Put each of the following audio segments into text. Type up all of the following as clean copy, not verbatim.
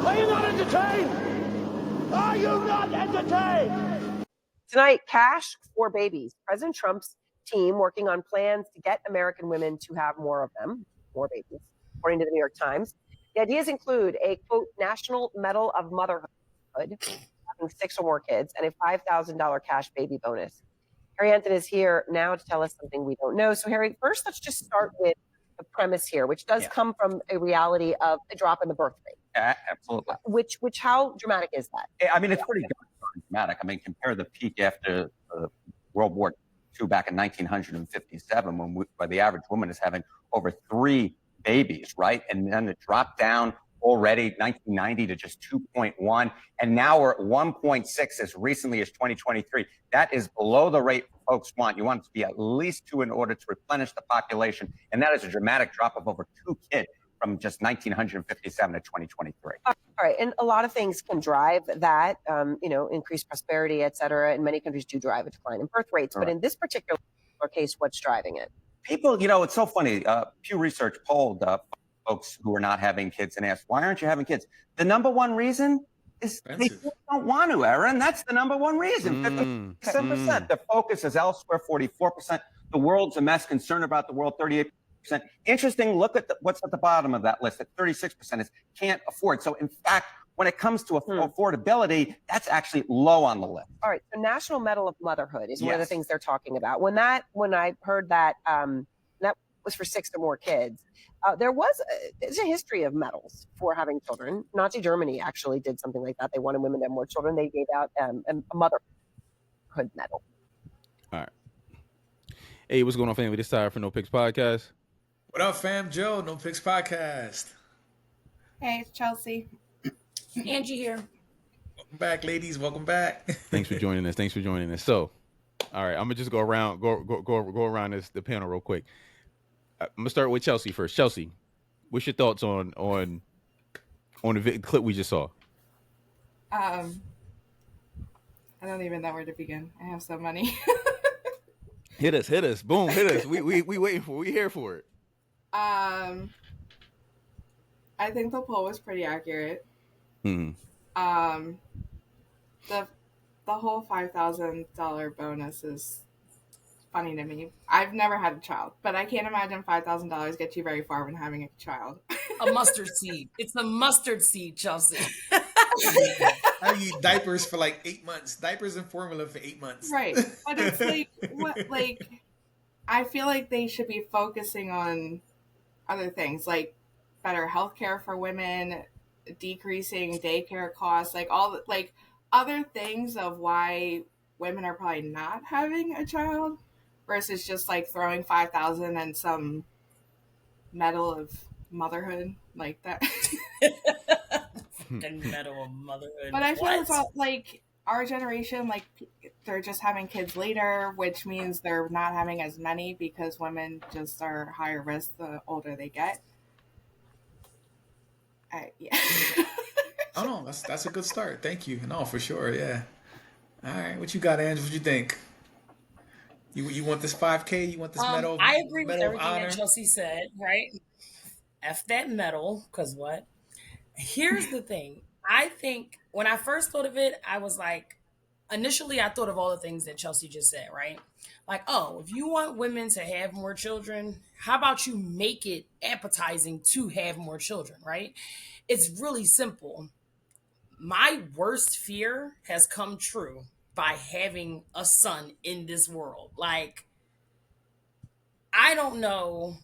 Are you not entertained? Are you not entertained? Tonight, cash for babies. President Trump's team working on plans to get American women to have more of them, more babies, according to the New York Times. The ideas include a, quote, National Medal of Motherhood, having 6 or more kids, and a $5,000 cash baby bonus. Harry Anton is here now to tell us something we don't know. So, Harry, first, let's just start with the premise here, which does come from a reality of a drop in the birth rate. Absolutely. Which how dramatic is that? I mean, it's pretty dramatic. I mean, compare the peak after World War II back in 1957, where the average woman is having over 3 babies, right? And then it dropped down already 1990 to just 2.1, and now we're at 1.6 as recently as 2023. That is below the rate folks want. You want it to be at least 2 in order to replenish the population, and that is a dramatic drop of over 2 kids from just 1957 to 2023. All right, and a lot of things can drive that, increased prosperity, et cetera, and many countries do drive a decline in birth rates. But in this particular case, what's driving it? People, it's so funny. Pew Research polled folks who are not having kids and asked, why aren't you having kids? The number one reason is they don't want to, Aaron. That's the number one reason. 57%. Their focus is elsewhere, 44%. The world's a mess, concerned about the world, 38%. Interesting, look at what's at the bottom of that list at 36% is can't afford. So in fact, when it comes to affordability, that's actually low on the list. All right, so National Medal of Motherhood is one of the things they're talking about. When I heard that, that was for 6 or more kids. There's a history of medals for having children. Nazi Germany actually did something like that. They wanted women to have more children. They gave out a motherhood medal. All right. Hey, what's going on, family? This time for No Picks Podcast. What up, fam? Joe, No Picks Podcast. Hey, it's Chelsea. Angie here. Welcome back, ladies. Welcome back. Thanks for joining us. So, all right, I'm gonna just go around the panel real quick. I'm gonna start with Chelsea first. Chelsea, what's your thoughts on the clip we just saw? I don't even know where to begin. I have so many. Hit us, boom, hit us. We waiting for. We here for it. I think the poll was pretty accurate. Mm-hmm. The whole $5,000 bonus is funny to me. I've never had a child, but I can't imagine $5,000 gets you very far when having a child. A mustard seed. It's a mustard seed, Chelsea. I eat diapers for like 8 months. Diapers and formula for 8 months. Right. But it's I feel like they should be focusing on other things, like better healthcare for women, decreasing daycare costs, other things of why women are probably not having a child versus just throwing 5,000 and some medal of motherhood like that. The medal of motherhood. But I feel it's all our generation, they're just having kids later, which means they're not having as many because women just are higher risk the older they get. Oh no, that's a good start. Thank you. No, for sure. Yeah. All right. What you got, Ange? What you think? You want this 5K? You want this medal? I agree with everything honor? that Chelsea said, right? F that medal, because what? Here's the thing. I think when I first thought of it, I was initially I thought of all the things that Chelsea just said, right? If you want women to have more children, how about you make it appetizing to have more children, right? It's really simple. My worst fear has come true by having a son in this world. I don't know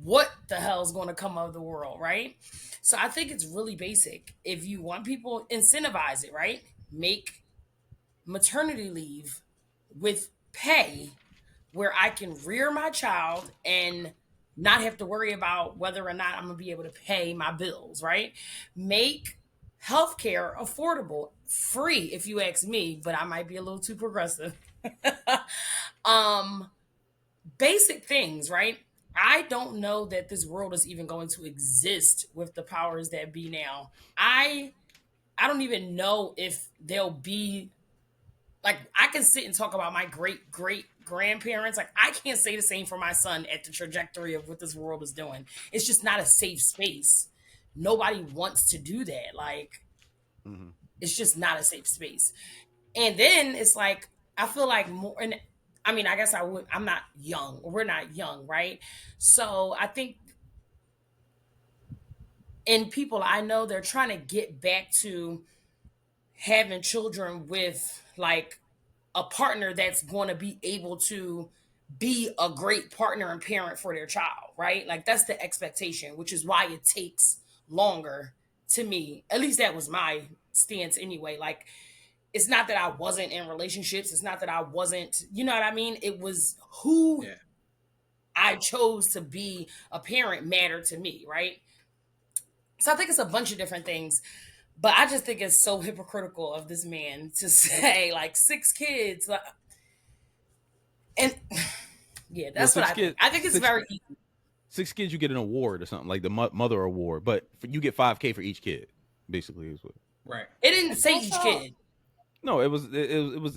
what the hell is going to come of the world, right? So I think it's really basic. If you want people, incentivize it, right? Make maternity leave with pay where I can rear my child and not have to worry about whether or not I'm going to be able to pay my bills, right? Make healthcare affordable, free, if you ask me, but I might be a little too progressive. Basic things, right? I don't know that this world is even going to exist with the powers that be now. I don't even know if there'll be, I can sit and talk about my great-great-grandparents. I can't say the same for my son at the trajectory of what this world is doing. It's just not a safe space. Nobody wants to do that. Mhm. It's just not a safe space. And then it's like, I feel like more, and I mean, I guess I'm not young, or we're not young, right? So I think in people I know, they're trying to get back to having children with like a partner that's going to be able to be a great partner and parent for their child, right? Like that's the expectation, which is why it takes longer to me. At least that was my stance anyway. Like, it's not that I wasn't in relationships. It's not that I wasn't, you know what I mean? It was who Yeah. I chose to be a parent mattered to me, right? So I think it's a bunch of different things. But I just think it's so hypocritical of this man to say like 6 kids. And yeah, that's Well, what I think. I think it's very easy. 6 kids, you get an award or something like the mother award, but you get $5,000 for each kid. Basically, is what. Right. It didn't It's say also- each kid. No, it was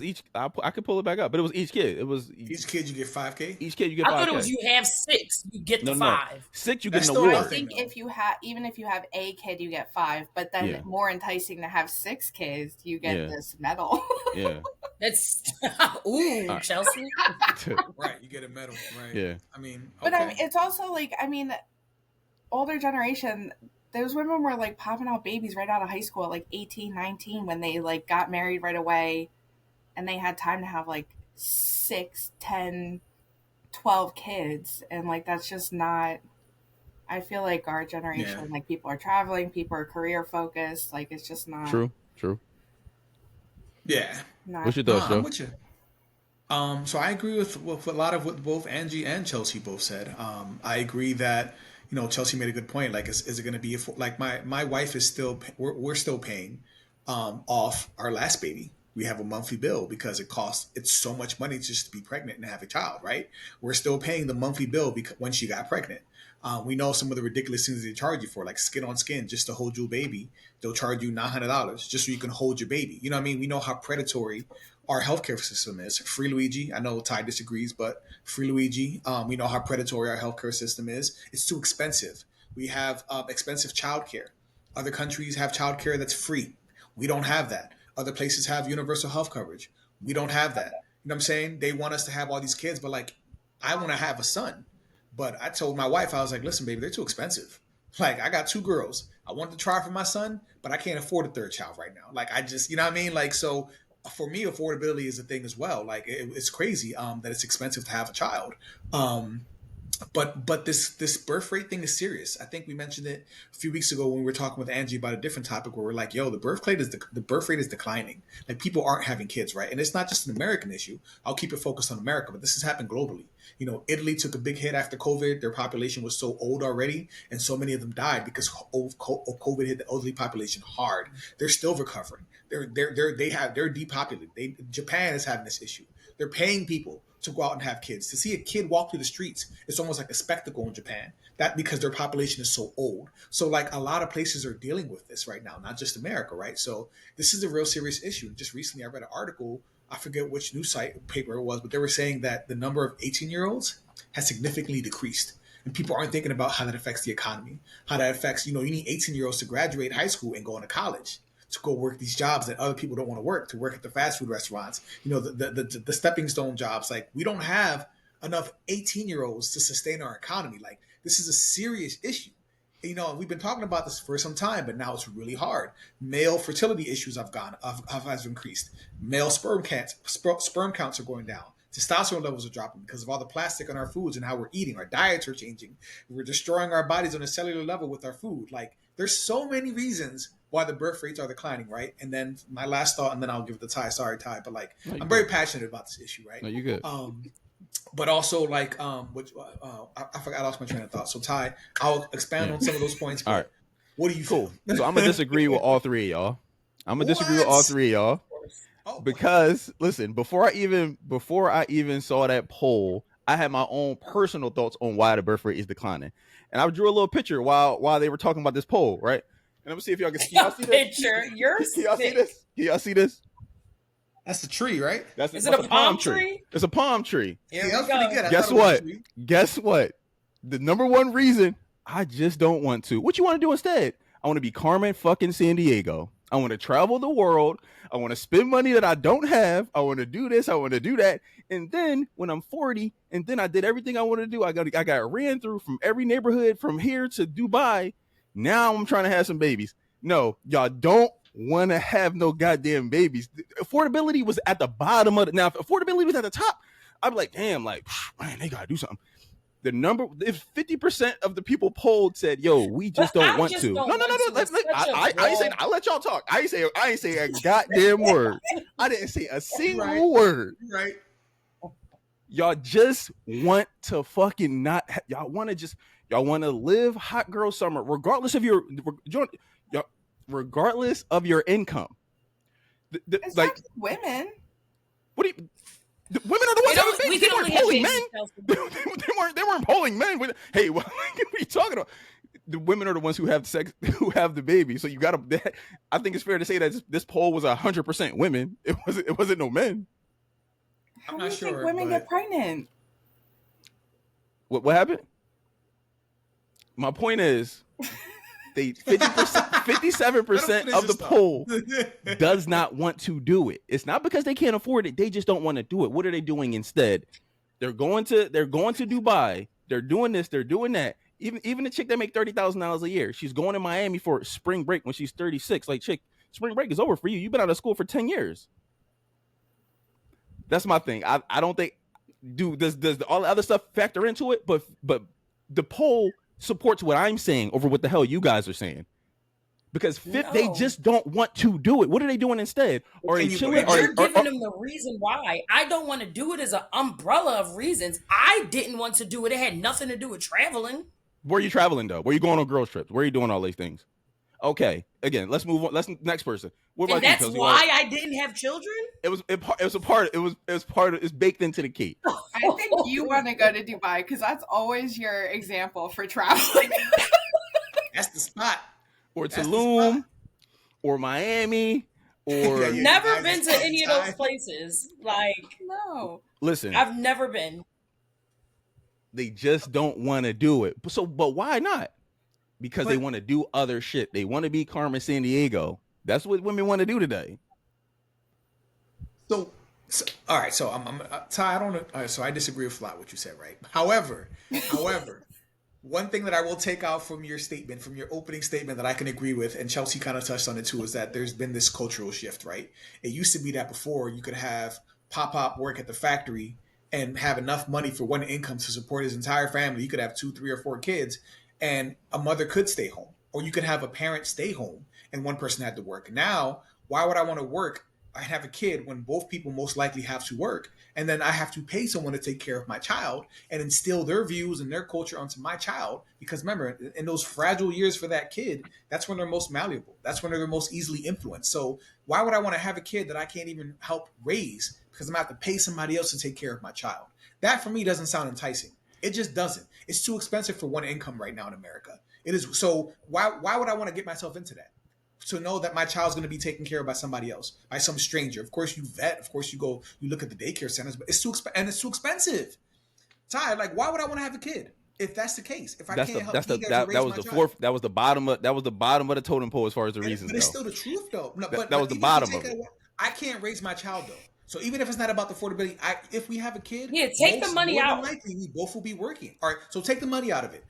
each. I could pull it back up, but it was each kid. It was Each kid you get $5,000. each kid you get. I thought 5K. it was you have 6, you get the No. 5. 6, you That's get an still award. I think though. if you have, even if you have a kid, you get 5. But then Yeah. more enticing to have 6 kids, you get Yeah. this medal. Yeah, That's ooh, right. Chelsea. Right. You get a medal. Right. yeah. I mean, But okay. I mean, it's also like, I mean, older generation, those women were like popping out babies right out of high school at like 18, 19 when they like got married right away and they had time to have like 6, 10, 12 kids. And like, that's just not, I feel like our generation, Yeah. like people are traveling, people are career focused. Like, it's just not. True. Yeah. Not, What's your thoughts, I'm Joe? with you. So I agree with a lot of what both Angie and Chelsea both said. I agree that, you know, Chelsea made a good point. Like, is it going to be like my wife is still we're still paying off our last baby. We have a monthly bill because it's so much money just to be pregnant and have a child, right? We're still paying the monthly bill because when she got pregnant. We know some of the ridiculous things they charge you for, like skin on skin, just to hold your baby. They'll charge you $900 just so you can hold your baby. You know what I mean? We know how predatory our healthcare system is. Free Luigi, I know Ty disagrees, but Free Luigi, we know how predatory our healthcare system is. It's too expensive. We have expensive childcare. Other countries have childcare that's free. We don't have that. Other places have universal health coverage. We don't have that. You know what I'm saying? They want us to have all these kids, but like, I want to have a son. But I told my wife, I was like, listen, baby, they're too expensive. Like, I got 2 girls. I want to try for my son, but I can't afford a 3rd child right now. Like, I just, you know what I mean? Like, so for me, affordability is a thing as well. Like, it's crazy that it's expensive to have a child. But this birth rate thing is serious. I think we mentioned it a few weeks ago when we were talking with Angie about a different topic where we're like, yo, the birth rate is declining. Like, people aren't having kids, right? And it's not just an American issue. I'll keep it focused on America, but this has happened globally. You know, Italy took a big hit after COVID. Their population was so old already, and so many of them died because COVID hit the elderly population hard. They're still recovering. They're depopulated. Japan is having this issue. They're paying people to go out and have kids. To see a kid walk through the streets, it's almost like a spectacle in Japan. That because their population is so old. So like a lot of places are dealing with this right now, not just America, right? So this is a real serious issue. Just recently I read an article, I forget which news site paper it was, but they were saying that the number of 18-year-olds has significantly decreased. And people aren't thinking about how that affects the economy, how that affects, you know, you need 18-year-olds to graduate high school and go into college, to go work these jobs that other people don't want to work at the fast food restaurants, you know, the stepping stone jobs. Like, we don't have enough 18-year-olds to sustain our economy. Like, this is a serious issue. You know, we've been talking about this for some time, but now it's really hard. Male fertility issues has increased. Male sperm counts are going down. Testosterone levels are dropping because of all the plastic in our foods and how we're eating. Our diets are changing. We're destroying our bodies on a cellular level with our food. Like, there's so many reasons why the birth rates are declining, right? And then my last thought, and then I'll give it to Ty. Sorry, Ty, but like, I'm very passionate about this issue, right? No, you good. But also like, I forgot, I lost my train of thought. So Ty, I'll expand on some of those points. All right. What do you Cool. feel? So I'm gonna disagree with all 3 of y'all. Oh, Because listen, before I even saw that poll, I had my own personal thoughts on why the birth rate is declining, and I drew a little picture while they were talking about this poll, right? And I'm gonna see if y'all can see. Y'all see this? Picture. You're Can y'all see sick. this? Can y'all see this? that's the tree, right? Is it a palm tree? It's a palm tree. Here Yeah, we that's go. pretty good. I Guess thought it was a what? tree. Guess what? The number one reason I just don't want to. What you want to do instead? I want to be Carmen fucking San Diego. I want to travel the world. I want to spend money that I don't have. I want to do this. I want to do that. And then when I'm 40, and then I did everything I wanted to do, I got ran through from every neighborhood from here to Dubai. Now I'm trying to have some babies. No, y'all don't want to have no goddamn babies. Affordability was at the bottom of it. Now, if affordability was at the top, I'd be like, damn, like, man, they gotta do something. The number, if 50% of the people polled said, "Yo, we just don't want to." No. I ain't saying. I'll let y'all talk. I ain't say a goddamn word. I didn't say a single word. Right. Y'all just want to fucking not. Y'all want to live hot girl summer, regardless of your income. It's Like not women. what do you? The women are the ones having babies. They weren't polling men. They weren't polling men. Hey, what are you talking about? The women are the ones who have sex, who have the baby. So you got to. I think it's fair to say that this poll was 100% women. It wasn't no men. How do you think women get pregnant? What happened? My point is, 57% of the poll does not want to do it. It's not because they can't afford it. They just don't want to do it. What are they doing instead? They're going to Dubai. They're doing this. They're doing that. Even the chick that make $30,000 a year, she's going to Miami for spring break when she's 36. Like, chick, spring break is over for you. You've been out of school for 10 years. That's my thing. I don't think does all the other stuff factor into it, but the poll supports what I'm saying over what the hell you guys are saying, because they just don't want to do it. What are they doing instead? Or you're giving them the reason why. I don't want to do it as an umbrella of reasons. I didn't want to do it. It had nothing to do with traveling. Where are you traveling though? Where are you going on girls trips? Where are you doing all these things? Okay, again, let's move on. Next person. What about that's why I didn't have children. It's baked into the cake. I think you want to go to Dubai because that's always your example for traveling. That's the spot. Or Tulum, or Miami, or never been to any of those places. Like, no. Listen, I've never been. They just don't want to do it. But why not? Because they want to do other shit. They want to be Carmen Sandiego. That's what women want to do today. So all right. So I'm Ty. I don't know. So I disagree with a lot what you said, right? However, one thing that I will take out from your statement, from your opening statement, that I can agree with, and Chelsea kind of touched on it too, is that there's been this cultural shift, right? It used to be that before you could have Pop work at the factory and have enough money for one income to support his entire family. You could have 2, 3, or 4 kids, and a mother could stay home, or you could have a parent stay home and one person had to work. Now, why would I want to work? I have a kid when both people most likely have to work, and then I have to pay someone to take care of my child and instill their views and their culture onto my child. Because remember, in those fragile years for that kid, that's when they're most malleable. That's when they're most easily influenced. So why would I want to have a kid that I can't even help raise because I'm going to have to pay somebody else to take care of my child? That for me doesn't sound enticing. It just doesn't. It's too expensive for one income right now in America. It is. So why would I want to get myself into that? To know that my child's going to be taken care of by somebody else, by some stranger. Of course you vet. Of course you look at the daycare centers, but it's too expensive. Ty, like, why would I want to have a kid if that's the case? If I can't help you guys raise my child. That was the bottom of the totem pole as far as the reasons. But it's still the truth though. No, but was the bottom of it. I can't raise my child though. So even if it's not about the affordability, if we have a kid, take the money out. More than likely, we both will be working. All right, so take the money out of it.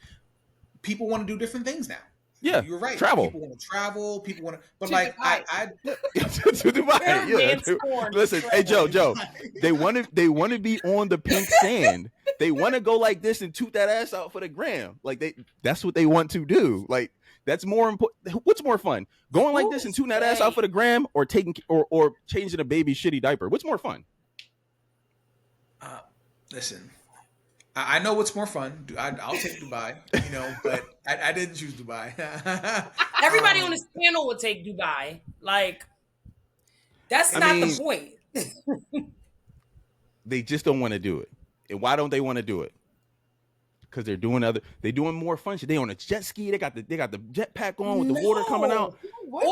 People want to do different things now. Yeah, you're right. Travel. People want to travel. People want to, but to like Dubai. I to Dubai. Yeah. Listen, hey Joe, they want to be on the pink sand. They want to go like this and toot that ass out for the gram. Like that's what they want to do. Like that's more important. What's more fun, going like this and tooting that ass out for the gram, or taking or changing a baby's shitty diaper? What's more fun? Listen. I know what's more fun. I'll take Dubai, but I didn't choose Dubai. Everybody on this panel would take Dubai. Like, that's not the point. They just don't want to do it. And why don't they want to do it? Because they're doing more fun shit. They on a jet ski. They got the jetpack on with the water coming out.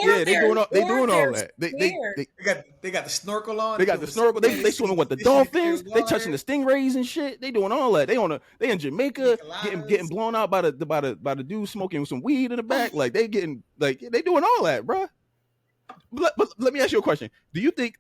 Yeah, they doing all that. They got the snorkel on. They got the snorkel. They swimming with the dolphins. They touching the stingrays and shit. They doing all that. They in Jamaica getting blown out by the dude smoking some weed in the back. Like they doing all that, bro. but let me ask you a question. Do you think,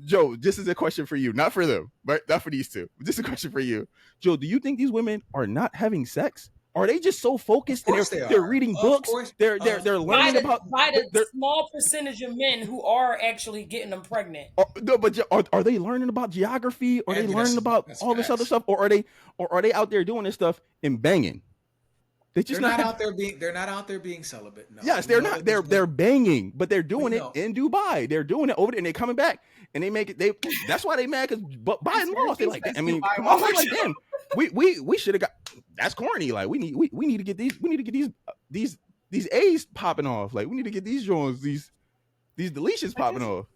Joe, this is a question for you, not for them, right? Not for these two. This is a question for you. Joe, do you think these women are not having sex? Are they just so focused and they're reading books? They're learning about by the small percentage of men who are actually getting them pregnant. No, but are they learning about geography? Are they learning about all this other stuff? Or are they out there doing this stuff and banging? They're not out there being celibate. No. Yes, they're not. They're banging, but they're doing it in Dubai. They're doing it over there, and they're coming back, and they make it. That's why they mad because Biden lost. They like, I mean, come on, like damn, we should have got. That's corny. Like we need to get these A's popping off. Like we need to get these joints, these deletions popping off.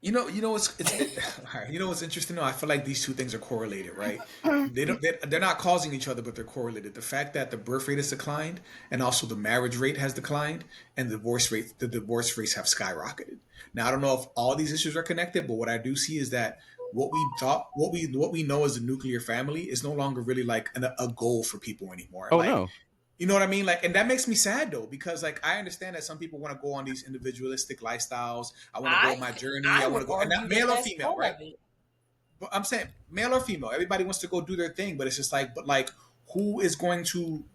You know what's interesting though? I feel like these two things are correlated, right? They're not causing each other, but they're correlated. The fact that the birth rate has declined and also the marriage rate has declined and the divorce rates have skyrocketed. Now I don't know if all these issues are connected, but what I do see is that what we know as a nuclear family is no longer really like a goal for people anymore. Oh no. You know what I mean? Like, and that makes me sad though, because like I understand that some people want to go on these individualistic lifestyles. I want to go on my journey. I want to go, and not male or female, right? But I'm saying male or female, everybody wants to go do their thing, but it's just like, who is going to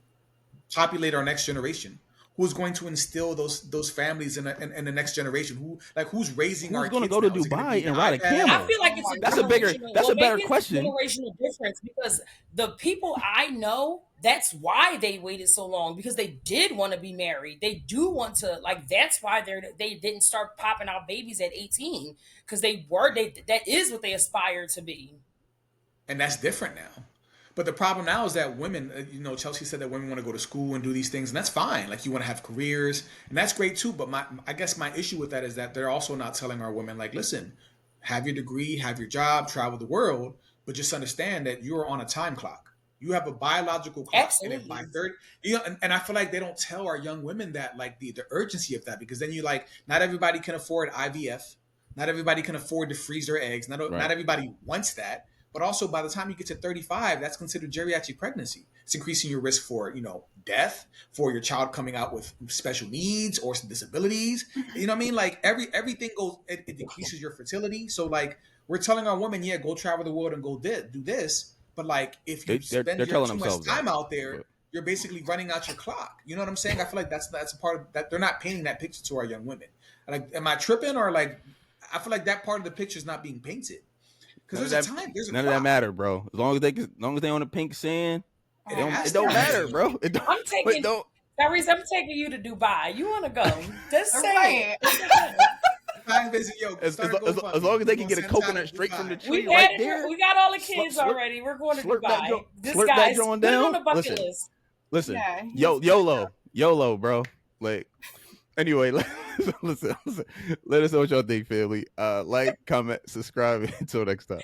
populate our next generation? Who's going to instill those families in the next generation? Who's raising our kids? Who's going to go to Dubai and ride a camel? I feel like that's a better question. Generational difference, because the people I know, that's why they waited so long, because they did want to be married. They do want to, like, that's why they didn't start popping out babies at 18, because that is what they aspired to be. And that's different now. But the problem now is that women, Chelsea said that women want to go to school and do these things, and that's fine. Like, you want to have careers, and that's great too. But I guess my issue with that is that they're also not telling our women, like, listen, have your degree, have your job, travel the world, but just understand that you're on a time clock. You have a biological clock. Absolutely. And by 30, and I feel like they don't tell our young women that, like, the urgency of that, because then not everybody can afford IVF. Not everybody can afford to freeze their eggs. Not everybody wants that. But also, by the time you get to 35, that's considered geriatric pregnancy. It's increasing your risk for, death, for your child coming out with special needs or some disabilities. You know what I mean? Like, everything goes, it decreases your fertility. So, like, we're telling our women, yeah, go travel the world and go do this. But, like, if you spend too much time out there, you're basically running out your clock. You know what I'm saying? I feel like that's a part of that. They're not painting that picture to our young women. Like, am I tripping? Or, like, I feel like that part of the picture is not being painted. Because there's a time. None of that matter, bro. As long as they on the pink sand, it don't matter, bro. Tyrese, I'm taking you to Dubai. You want to go? Just say it. As long as they can get a coconut straight from the tree right there. We got all the kids already. We're going to Dubai. This guy's put it on the bucket list. Listen, YOLO, bro. Like, anyway, listen. Let us know what y'all think, family. Like, comment, subscribe. Until next time.